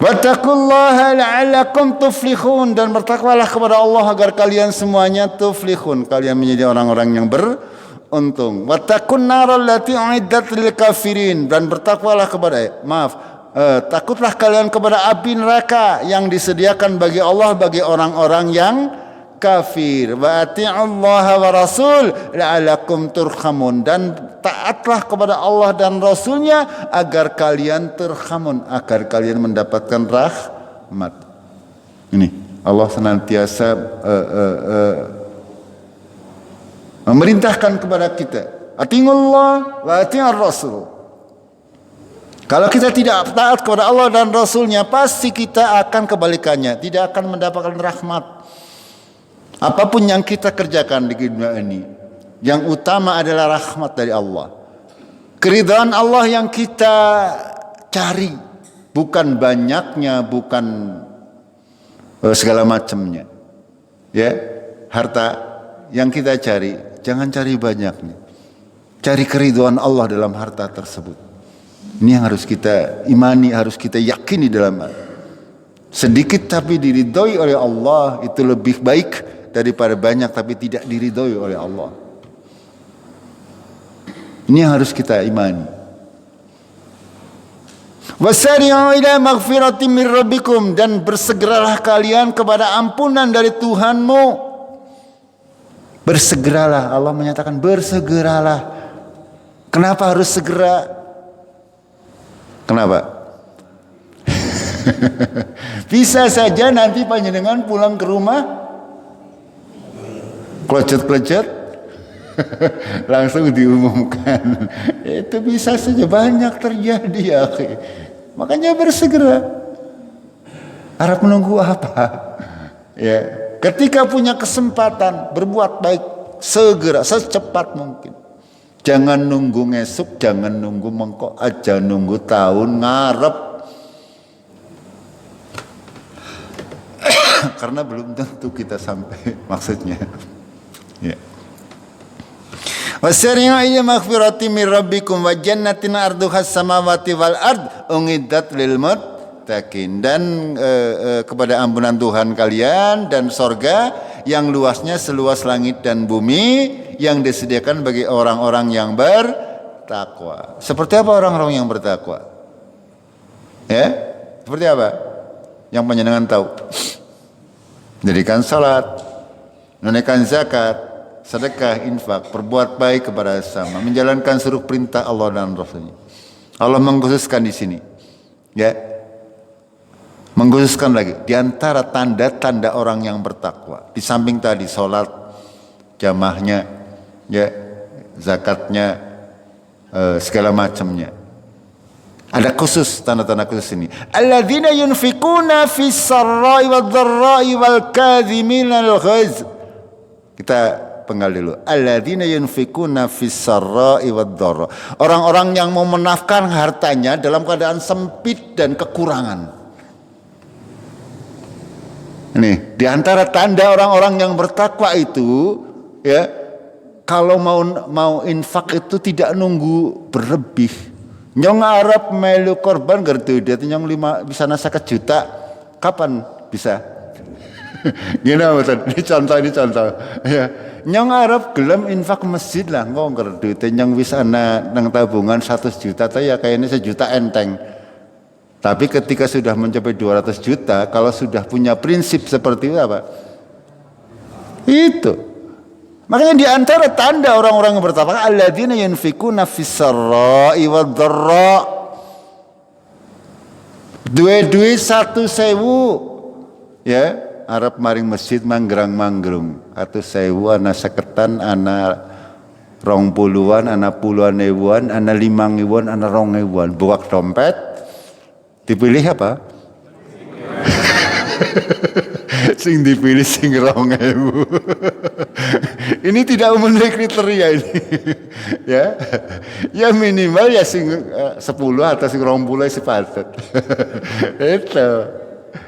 Wattaqullaha la'allakum tuflihun, dan bertakwalah kepada Allah agar kalian semuanya tuflihun, kalian menjadi orang-orang yang beruntung. Wattaqun naral lati uiddat lil kafirin, dan bertakwalah kepada takutlah kalian kepada api neraka yang disediakan bagi Allah bagi orang-orang yang kafir. Wa ati'ullaha wa rasul la'allakum turhamun, dan taatlah kepada Allah dan Rasulnya agar kalian turhamun, agar kalian mendapatkan rahmat. Ini Allah senantiasa memerintahkan kepada kita, ati'ullah wa ati'ur rasul. Kalau kita tidak taat kepada Allah dan Rasulnya, pasti kita akan kebalikannya, tidak akan mendapatkan rahmat. Apapun yang kita kerjakan di dunia ini, yang utama adalah rahmat dari Allah. Keridhaan Allah yang kita cari, bukan banyaknya, bukan segala macamnya. Ya, harta yang kita cari, jangan cari banyaknya. Cari keridhaan Allah dalam harta tersebut. Ini yang harus kita imani, harus kita yakini dalam hati. Sedikit tapi diridhoi oleh Allah itu lebih baik daripada banyak tapi tidak diridhoi oleh Allah. Ini yang harus kita imani. Wasari'u ila maghfiratin min rabbikum, dan bersegeralah kalian kepada ampunan dari Tuhanmu. Bersegeralah, Allah menyatakan bersegeralah. Kenapa harus segera? Kenapa? Bisa saja nanti panjenengan pulang ke rumah klecet-klecet langsung diumumkan. Itu bisa saja, banyak terjadi ya. Makanya bersegera. Harap menunggu apa? Ya, ketika punya kesempatan berbuat baik, segera, secepat mungkin. Jangan nunggu ngesuk, jangan nunggu mengkok, aja nunggu tahun ngarep. Karena belum tentu kita sampai maksudnya. Ya. Wasari'u ila maghfiratin min rabbikum wa jannatin arduhas samawati wal ard uiddat lil muttaqin, dan kepada ampunan Tuhan kalian dan sorga yang luasnya seluas langit dan bumi, yang disediakan bagi orang-orang yang bertakwa. Seperti apa orang-orang yang bertakwa? Ya, seperti apa? Yang panjenengan tahu. Dirikan salat, menunaikan zakat, sedekah, infak, berbuat baik kepada sesama, menjalankan seluruh perintah Allah dan Rasulnya. Allah mengkhususkan di sini, ya, mengkhususkan lagi di antara tanda-tanda orang yang bertakwa. Di samping tadi salat, jamaahnya, ya, zakatnya, segala macamnya. Ada khusus, tanda-tanda khusus ini. Alladzina yunfikuna fis sarra'i wad dharra'i wal kadhiminal ghaiz. Kita penggal dulu. Alladzina yunfikuna fis sarra'i wad dharra. Orang-orang yang mau menafkahkan hartanya dalam keadaan sempit dan kekurangan. Ini di antara tanda orang-orang yang bertakwa itu, ya, kalau mau infak itu tidak nunggu berlebih. Nyong Arab melu korban gertu dia nyong 5 bisa nasa ke juta, kapan bisa? Gini betul. Ini contoh ya. Nyong arep gelem infak masjid lah, ngongker duit nyong wis ana nang tabungan 100 juta ta ya kayaknya 1 juta enteng. Tapi ketika sudah mencapai 200 juta, kalau sudah punya prinsip seperti itu apa? Itu. Makanya di antara tanda orang-orang yang bertakwa, alladzina yunfikuna fis-sarra'i wad-dharra. Duwe-duwe 1.000. Ya, arep maring masjid manggrang-manggrung. 1.000 ana seketan, ana 20-an, ana puluhan ewan, ana 5.000-an, ana 2.000-an. Buak dompet, dipilih apa? Sing dipilih sing 2.000. Ini tidak memenuhi kriteria ini. Ya. Ya minimal ya sing 10 atau sing 20 sepatut. Itu.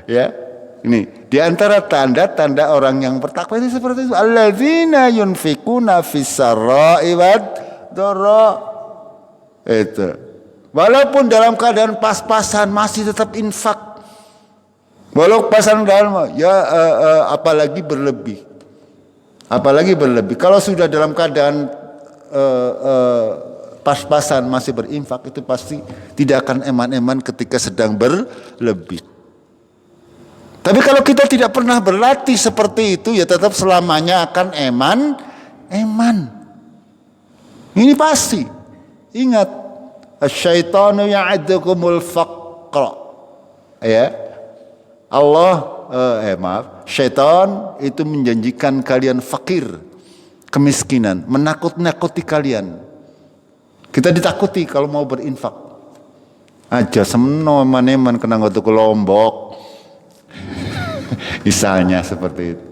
Ya. Ini di antara tanda-tanda orang yang bertakwa itu seperti itu. Alladzina yunfikuna fis-sarra'i wad-dharra. Itu. Walaupun dalam keadaan pas-pasan masih tetap infak. Walau pasan dalam ya apalagi berlebih. Apalagi berlebih. Kalau sudah dalam keadaan pas-pasan masih berinfak, itu pasti tidak akan eman-eman ketika sedang berlebih. Tapi kalau kita tidak pernah berlatih seperti itu, ya tetap selamanya akan eman. Ini pasti. Ingat, asyaitanu ya'idukumul faqra. Ya. Syaitan itu menjanjikan kalian fakir, kemiskinan, menakut-nakuti kalian. Kita ditakuti kalau mau berinfak. Aja semno maneman kena ngotu ke Lombok. Misalnya seperti itu.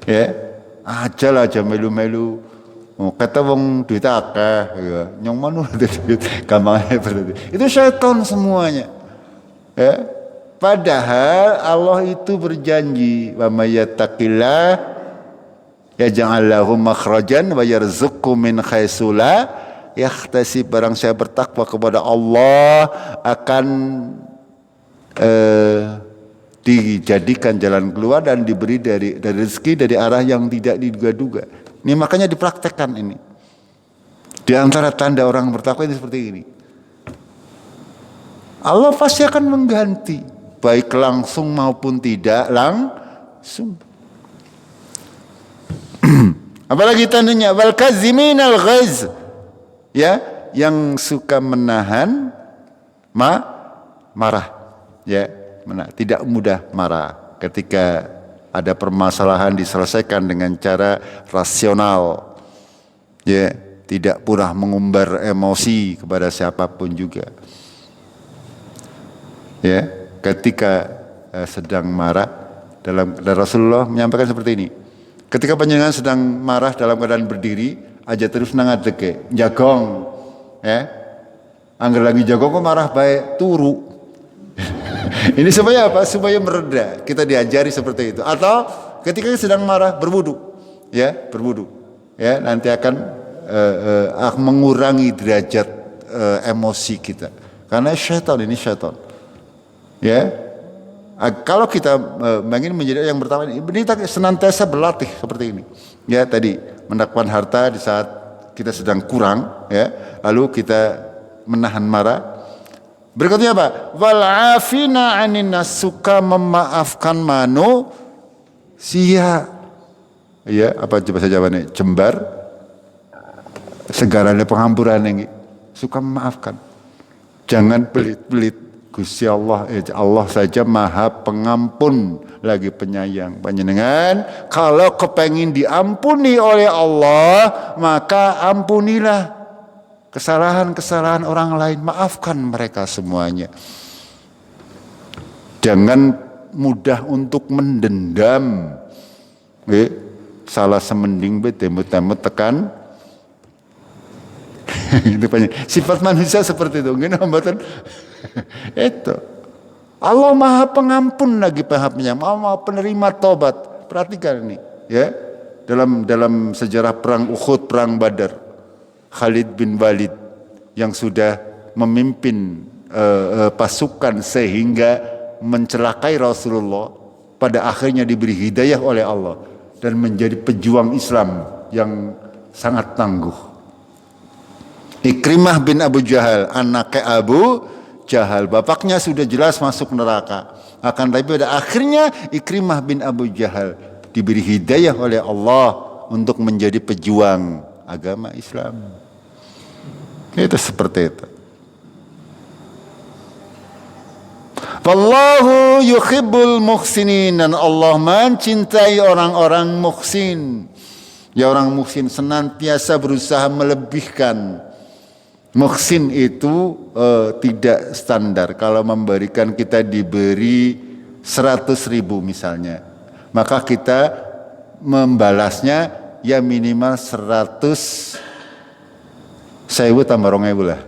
Ya, aja melu-melu. Oh, kata wong duit akeh ya. Nyong manu duit gampangnya seperti itu. Itu syaitan semuanya. Ya. Padahal Allah itu berjanji, wa may yattaqillah yaj'al lahu makhrajan wa yarzuqhu min haitsu la yahtasib. Barang saya bertakwa kepada Allah akan dijadikan jalan keluar dan diberi dari rezeki dari arah yang tidak diduga-duga. Ini makanya dipraktekkan ini. Di antara tanda orang bertakwa ini seperti ini. Allah pasti akan mengganti, baik langsung maupun tidak langsung. Apalagi tandanya wal kaziminal ghaiz, ya, yang suka menahan marah, ya, tidak mudah marah ketika ada permasalahan diselesaikan dengan cara rasional, ya, tidak pernah mengumbar emosi kepada siapapun juga, ya. Ketika sedang marah, dalam Rasulullah menyampaikan seperti ini. Ketika panjenengan sedang marah dalam keadaan berdiri, aja terus nangadeke, jagong, ya. Angger lagi jagong kok marah baik turu. Ini supaya apa? Supaya mereda. Kita diajari seperti itu. Atau ketika sedang marah berwudu, ya, berwudu, ya, nanti akan mengurangi derajat emosi kita. Karena syaitan ini syaitan. Ya, kalau kita ingin menjadi yang bertakwa ini senantiasa berlatih seperti ini. Ya, tadi mendapatkan harta di saat kita sedang kurang, ya, lalu kita menahan marah. Berikutnya apa? Wal afina 'anin nas, suka memaafkan manusia. Ya, apa bahasa Jawanya? Jembar. Segaranya pengampuran ini. Suka memaafkan. Jangan pelit-pelit. Gusti Allah, Allah saja maha pengampun lagi penyayang. Panjenengan kalau kepengin diampuni oleh Allah, maka ampunilah kesalahan-kesalahan orang lain, maafkan mereka semuanya. Jangan mudah untuk mendendam. Salah semending temut-temut tekan. Itu sifat manusia seperti itu. Itu Allah maha pengampun lagi maha penerima tobat. Perhatikan ini, ya, dalam sejarah perang Uhud, perang Badar, Khalid bin Walid yang sudah memimpin pasukan sehingga mencelakai Rasulullah, pada akhirnya diberi hidayah oleh Allah dan menjadi pejuang Islam yang sangat tangguh. Ikrimah bin Abu Jahal, anaknya Abu Jahal, bapaknya sudah jelas masuk neraka. Akan tapi pada akhirnya Ikrimah bin Abu Jahal diberi hidayah oleh Allah untuk menjadi pejuang agama Islam. Itu seperti itu. Wallahu yuhibbul muhsinin, dan Allah mencintai orang-orang muhsin. Ya, orang muhsin senantiasa berusaha melebihkan. Muhsin itu tidak standar. Kalau memberikan, kita diberi 100.000 misalnya, maka kita membalasnya ya minimal 100 sewu tambah 2.000 lah.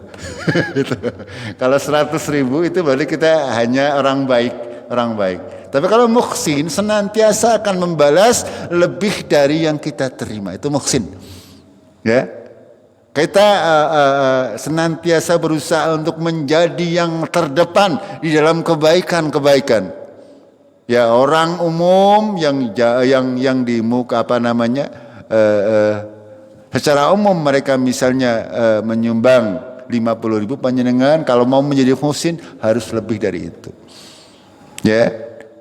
Kalau 100.000 itu berarti kita hanya orang baik, orang baik. Tapi kalau muhsin senantiasa akan membalas lebih dari yang kita terima. Itu muhsin. Ya. Kita senantiasa berusaha untuk menjadi yang terdepan di dalam kebaikan-kebaikan. Ya, orang umum yang di muka secara umum mereka misalnya menyumbang 50.000, panjenengan kalau mau menjadi muhsin harus lebih dari itu. Ya,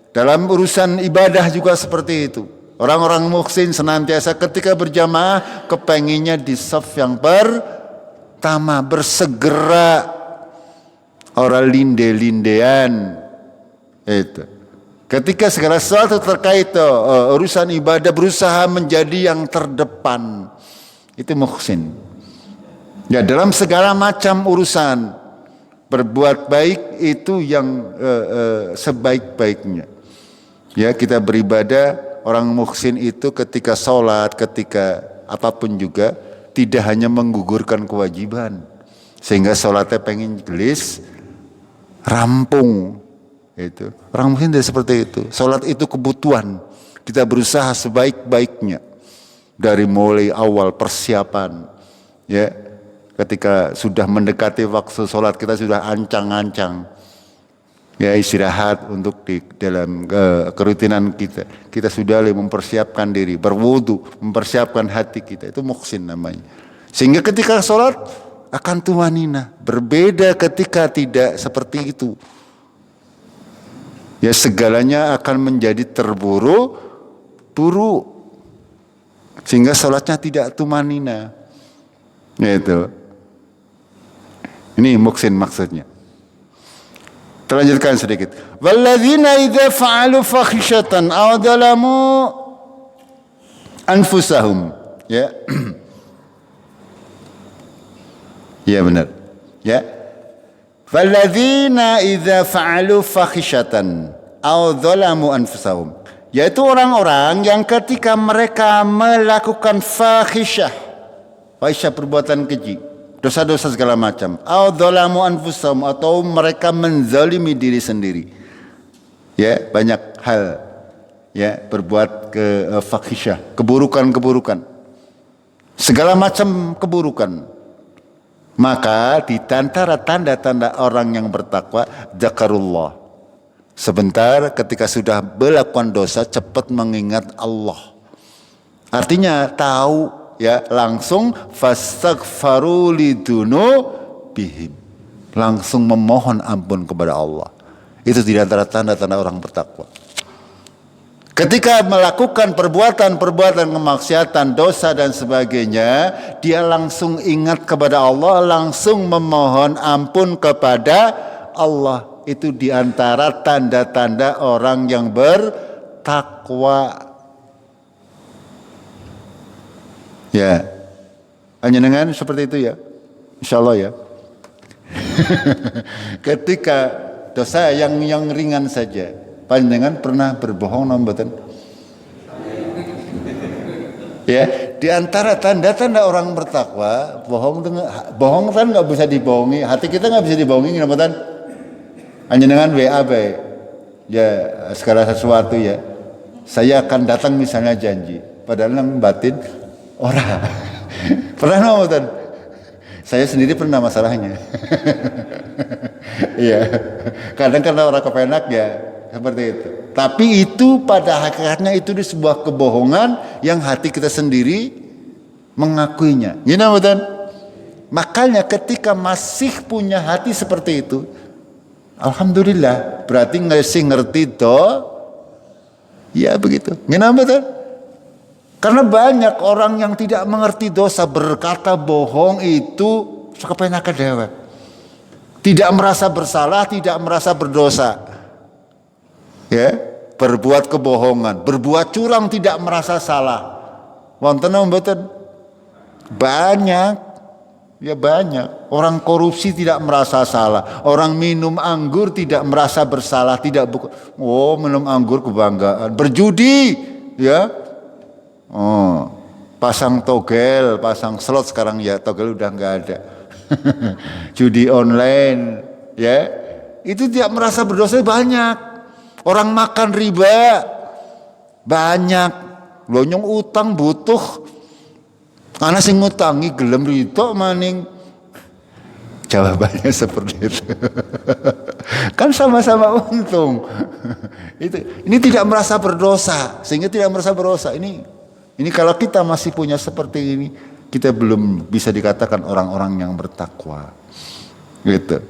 dalam urusan ibadah juga seperti itu. Orang-orang muhsin senantiasa ketika berjamaah kepenginnya di saf yang pertama, bersegera, orang linde-lindean. Itu. Ketika segala sesuatu terkait urusan ibadah berusaha menjadi yang terdepan. Itu muhsin. Ya, dalam segala macam urusan berbuat baik itu yang sebaik-baiknya. Ya, kita beribadah. Orang muhsin itu ketika sholat, ketika apapun juga tidak hanya menggugurkan kewajiban, sehingga sholatnya pengen gelis, rampung. Itu orang muhsin tidak seperti itu. Sholat itu kebutuhan. Kita berusaha sebaik-baiknya dari mulai awal persiapan. Ya, ketika sudah mendekati waktu sholat kita sudah ancang-ancang. Ya, istirahat untuk di dalam kerutinan kita. Kita sudah mempersiapkan diri, berwudu, mempersiapkan hati kita. Itu muhsin namanya. Sehingga ketika sholat akan tumanina. Berbeda ketika tidak seperti itu. Ya, segalanya akan menjadi terburu-buru. Sehingga sholatnya tidak tumanina. Itu. Ini muhsin maksudnya. Terlanjutkan sedikit. Walladzina idza fa'alu fakhishatan aw dzalamu anfusahum. Ya. Ya, benar. Ya. Walladzina idza fa'alu fakhishatan aw dzalamu anfusahum. Yaitu orang-orang yang ketika mereka melakukan fahisyah. Fahisyah perbuatan keji. Dosa-dosa segala macam. Adzalamu anfusahum, atau mereka menzalimi diri sendiri. Ya, banyak hal. Ya, berbuat fahisyah, keburukan-keburukan. Segala macam keburukan. Maka di antara tanda-tanda orang yang bertakwa, zakarullah. Sebentar ketika sudah melakukan dosa, cepat mengingat Allah. Artinya tahu, ya, langsung fastaghfaru lidunubihim, langsung memohon ampun kepada Allah. Itu di antara tanda-tanda orang bertakwa. Ketika melakukan perbuatan-perbuatan kemaksiatan, dosa dan sebagainya, dia langsung ingat kepada Allah, langsung memohon ampun kepada Allah. Itu di antara tanda-tanda orang yang bertakwa. Ya, panjenengan seperti itu ya, insya Allah ya. Ketika dosa yang ringan saja, panjenengan pernah berbohong mboten? Ya, di antara tanda-tanda orang bertakwa, bohong kan nggak bisa dibohongi, hati kita nggak bisa dibohongi, mboten? Panjenengan WA baik, ya segala sesuatu ya. Saya akan datang misalnya janji, padahal nang batin orang. Pernah mboten? Saya sendiri pernah masalahnya. Iya. Kadang karena orang kepenak ya seperti itu. Tapi itu pada hakikatnya itu di sebuah kebohongan yang hati kita sendiri mengakuinya. You know betul? Makanya ketika masih punya hati seperti itu, alhamdulillah, berarti ngerti toh. Ya begitu. You know betul? Karena banyak orang yang tidak mengerti dosa, berkata bohong itu kepenaka dewa. Tidak merasa bersalah, tidak merasa berdosa. Ya, berbuat kebohongan, berbuat curang tidak merasa salah. Wonten mboten? Banyak. Ya banyak. Orang korupsi tidak merasa salah. Orang minum anggur tidak merasa bersalah, oh, minum anggur kebanggaan. Berjudi, ya. Oh, pasang togel, pasang slot sekarang ya, togel udah nggak ada. Judi online, ya. Itu tidak merasa berdosa banyak. Orang makan riba banyak, lonyong utang butuh. Ana sing ngutangi gelem rito maning. Jawabannya seperti itu. Kan sama-sama untung. Ini tidak merasa berdosa, sehingga tidak merasa berdosa. Ini kalau kita masih punya seperti ini, kita belum bisa dikatakan orang-orang yang bertakwa. Gitu.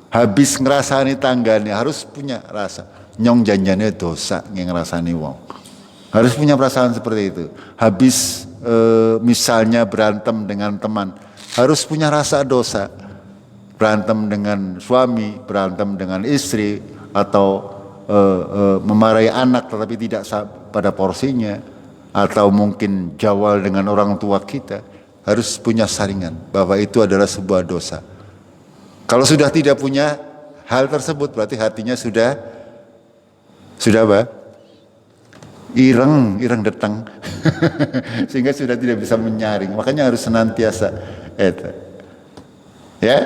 Habis ngerasani tanggane harus punya rasa. Nyong janjane dosa ngerasani wong. Harus punya perasaan seperti itu. Habis misalnya berantem dengan teman, harus punya rasa dosa. Berantem dengan suami, berantem dengan istri, atau memarahi anak tetapi tidak pada porsinya, atau mungkin jawal dengan orang tua kita, harus punya saringan bahwa itu adalah sebuah dosa. Kalau sudah tidak punya hal tersebut, berarti hatinya sudah apa? Ireng detang. Sehingga sudah tidak bisa menyaring. Makanya harus senantiasa ya.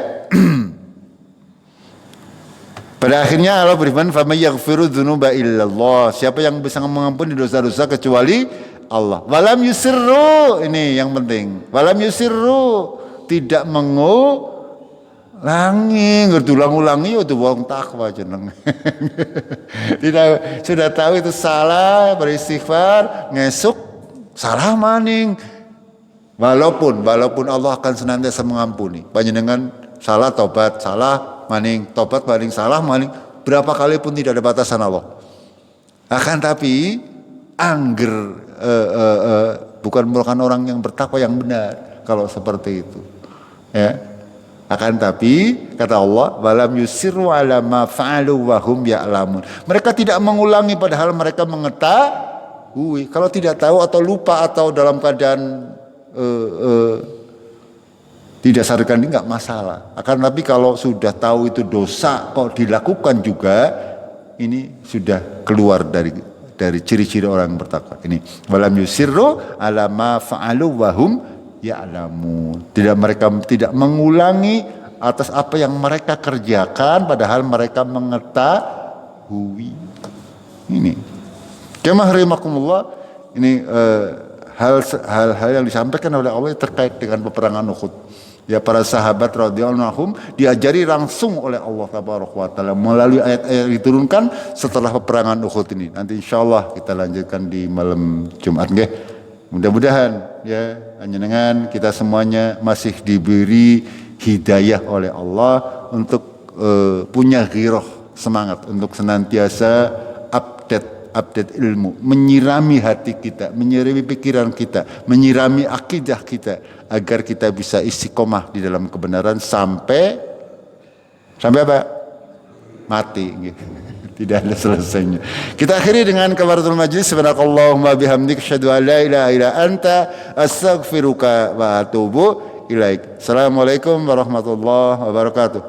Pada akhirnya Allah berfirman, "Faman yaghfiru dzunuba illallah." Siapa yang bisa mengampuni dosa-dosa kecuali Allah. Walam yusirru, ini yang penting. Walam yusirru, tidak mengulangi, ngerdulang-ulangi itu wong takwa jeneng. Tidak, sudah tahu itu salah, beristighfar, ngesuk salah maning. Walaupun Allah akan senantiasa mengampuni. Panjenengan salah tobat, salah maning, tobat maning, salah maning, berapa kali pun tidak ada batasan Allah. Akan tapi angger bukan merupakan orang yang bertakwa yang benar kalau seperti itu. Ya. Akan tapi kata Allah, walam yusirru ala ma fa'alu wa hum ya'lamun. Mereka tidak mengulangi padahal mereka mengetahui. Kalau tidak tahu atau lupa atau dalam keadaan didasarkan ini nggak masalah. Akan tapi kalau sudah tahu itu dosa kok dilakukan juga, ini sudah keluar dari ciri-ciri orang yang bertakwa. Ini walam yusirru ala ma fa'alu wa hum ya'lamun. Mereka tidak mengulangi atas apa yang mereka kerjakan padahal mereka mengetahui. Ini kama rahimakumullah, ini hal-hal yang disampaikan oleh Allah terkait dengan peperangan Uhud. Ya, para sahabat radhiyallahu anhum diajari langsung oleh Allah taala melalui ayat-ayat yang diturunkan setelah peperangan Uhud ini. Nanti insyaallah kita lanjutkan di malam Jumat nggih. Mudah-mudahan ya panjenengan kita semuanya masih diberi hidayah oleh Allah untuk punya ghirah, semangat untuk senantiasa update ilmu, menyirami hati kita, menyirami pikiran kita, menyirami akidah kita agar kita bisa istiqomah di dalam kebenaran sampai apa? Mati gitu. Tidak ada selesainya. Kita akhiri dengan kafaratul majlis. Subhanakallahumma bihamdika asyhadu an la ilaha illa anta astaghfiruka wa atubu ilaik. Assalamualaikum warahmatullahi wabarakatuh.